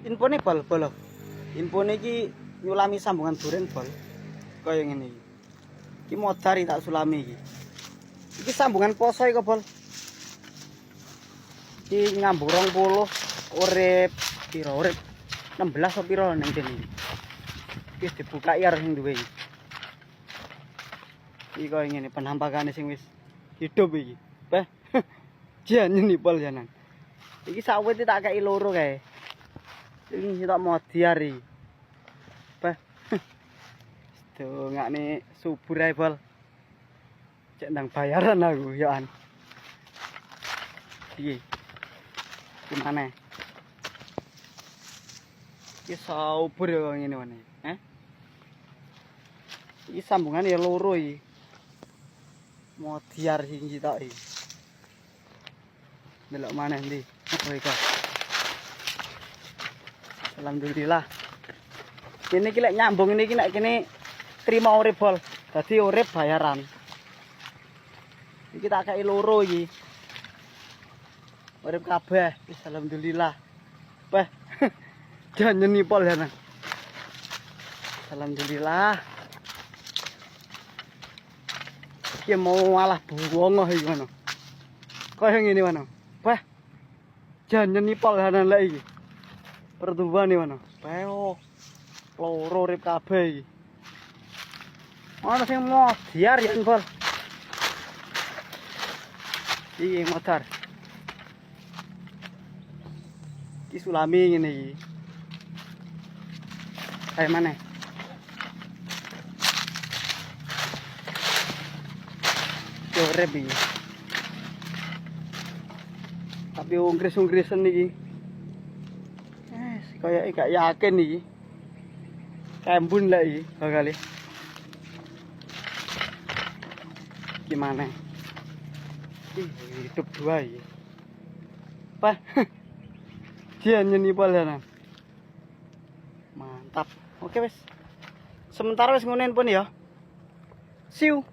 infone bol. Infone iki nyulami sambungan duren bol. Kaya ngene iki. Iki modar tak sulami iki. Iki sambungan poso iki bol. Iki ngambung 20 urip piro urip 16 apa piro ning kene iki. Wis dibuka ya sing duwe iki. Iki kaya ngene penampakane sing wis hidup iki. Beh. Jan nipol janan. Iki sawit tak kei loro kae. Iki tak modiar iki. Beh. Dongakne subur ae bol. Cek ndang bayaran aku ya an. Iki. Gimana? Iki subur ya ngene wae. Iki sambungan ya loro iki. Modiar sing tok iki. Belok mana ndi? Oh iki. Alhamdulillah. Kene iki lek nyambung niki nek kene trima urip bol. Dadi urip bayaran. Iki tak kei loro iki. Urip kabeh. Wis alhamdulillah. Beh. Janjen nipol ya nang. Alhamdulillah. Iki mau malah buwongo iki ngono. Kaya ngene ngono. Beh. Janjen nipol ya nang lek iki. Pertumbuhan iki ngono. Peo. Loro urip kabeh iki. Ana sing modiar ya bol. Iki motor. Iki sulami ngene iki. Kayak mana? Urip iki. Tapi ungkris-ungkrisen iki. Kaya gak yakin iki. Kembun lah iki bakal. Gimana? Hidup dua iki. Apa? Dia nyenipol ya. Mantap. Oke wes. Sementara wes ngonen pun ya. See you.